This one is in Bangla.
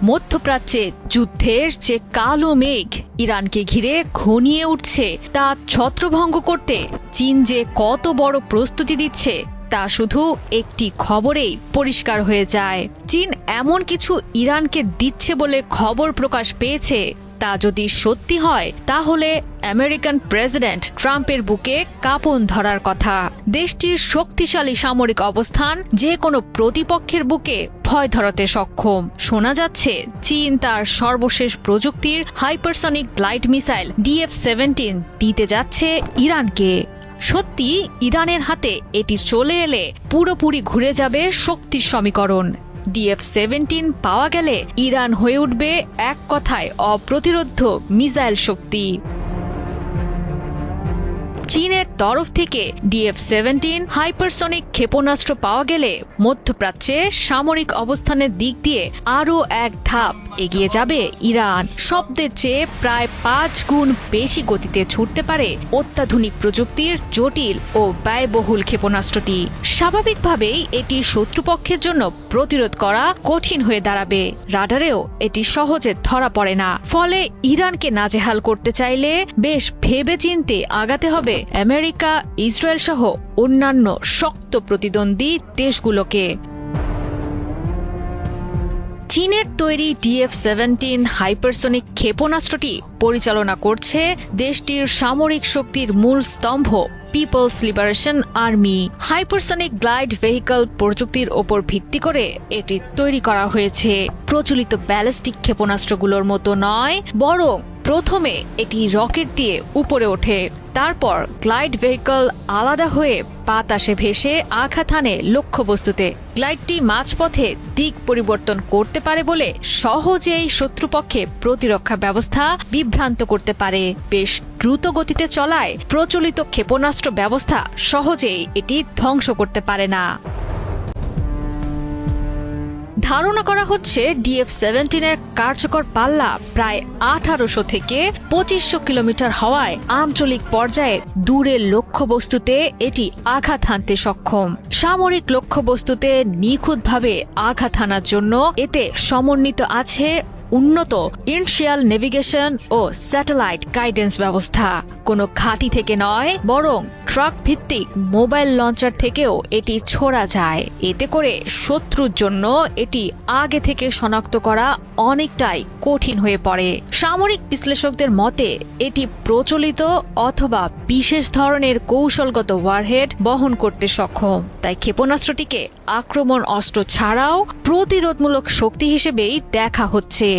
মধ্যপ্রাচ্যে যুদ্ধের যে কালো মেঘ ইরানকে ঘিরে ঘনিয়ে উঠছে তা ছত্রভঙ্গ করতে চীন যে কত বড় প্রস্তুতি দিচ্ছে তা শুধু একটি খবরেই পরিষ্কার হয়ে যায়। চীন এমন কিছু ইরানকে দিচ্ছে বলে খবর প্রকাশ পেয়েছে, তা যদি সত্যি হয় তাহলে আমেরিকান প্রেসিডেন্ট ট্রাম্পের বুকে কাঁপন ধরার কথা। দেশটির শক্তিশালী সামরিক অবস্থান যে কোনো প্রতিপক্ষের বুকে ভয় ধরাতে সক্ষম। শোনা যাচ্ছে চীন তার সর্বশেষ প্রযুক্তির হাইপারসনিক গ্লাইড মিসাইল DF-17 দিতে যাচ্ছে ইরানকে। সত্যি ইরানের হাতে এটি চলে এলে পুরোপুরি ঘুরে যাবে শক্তির সমীকরণ। DF-17 পাওয়া গেলে ইরান হয়ে উঠবে এক কথায় অপ্রতিরোধ্য মিসাইল শক্তি। চীনের তরফ থেকে DF-17 হাইপারসনিক ক্ষেপণাস্ত্র পাওয়া গেলে মধ্যপ্রাচ্যে সামরিক অবস্থানের দিক দিয়ে আরও এক ধাপ এগিয়ে যাবে ইরান। শব্দের চেয়ে প্রায় 5 গুণ বেশি গতিতে ছুটতে পারে অত্যাধুনিক প্রযুক্তির জটিল ও ব্যয়বহুল ক্ষেপণাস্ত্রটি। স্বাভাবিকভাবেই এটি শত্রুপক্ষের জন্য প্রতিরোধ করা কঠিন হয়ে দাঁড়াবে। রাডারেও এটি সহজে ধরা পড়ে না। ফলে ইরানকে নাজেহাল করতে চাইলে বেশ ভেবেচিন্তে আগাতে হবে আমেরিকা, ইসরায়েল সহ অন্যান্য শক্ত প্রতিদ্বন্দ্বী দেশগুলোকে। চীনের তৈরি DF-17 হাইপারসনিক ক্ষেপণাস্ত্রটি পরিচালনা করছে দেশটির সামরিক শক্তির মূল স্তম্ভ People's Liberation Army. Hypersonic glide vehicle প্রযুক্তির ওপর ভিত্তি করে এটি তৈরি করা হয়েছে। প্রচলিত ব্যালিস্টিক ক্ষেপণাস্ত্রগুলোর মতো নয়, বরং প্রথমে এটি রকেট দিয়ে উপরে ওঠে, তারপর গ্লাইড ভেহিকল আলাদা হয়ে বাতাসে ভেসে আঘাত হানে লক্ষ্যবস্তুতে। গ্লাইডটি মাঝপথে দিক পরিবর্তন করতে পারে বলে সহজেই শত্রুপক্ষে প্রতিরক্ষা ব্যবস্থা বিভ্রান্ত করতে পারে। বেশ দ্রুত গতিতে চলায় প্রচলিত ক্ষেপণাস্ত্র ব্যবস্থা সহজেই এটি ধ্বংস করতে পারে না। ধারণা করা হচ্ছে DF-17 এর কার্যকর পাল্লা প্রায় 1800 থেকে 2500 কিলোমিটার হওয়ায় আঞ্চলিক পর্যায়ে দূরের লক্ষ্যবস্তুতে এটি আঘাত হানতে সক্ষম। সামরিক লক্ষ্যবস্তুতে নিখুঁতভাবে আঘাত হানার জন্য এতে সমন্বিত আছে উন্নত ইনশিয়াল নেভিগেশন ও স্যাটেলাইট গাইডেন্স ব্যবস্থা। কোনো ঘাঁটি থেকে নয়, বরং ট্রাক ভিত্তিক মোবাইল লঞ্চার থেকেও এটি ছোড়া যায়। এতে করে শত্রুর জন্য এটি আগে থেকে শনাক্ত করা অনেকটাই কঠিন হয়ে পড়ে। সামরিক বিশ্লেষকদের মতে এটি প্রচলিত অথবা বিশেষ ধরনের কৌশলগত ওয়ারহেড বহন করতে সক্ষম। তাই ক্ষেপণাস্ত্রটিকে আক্রমণ অস্ত্র ছাড়াও প্রতিরোধমূলক শক্তি হিসেবেই দেখা হচ্ছে।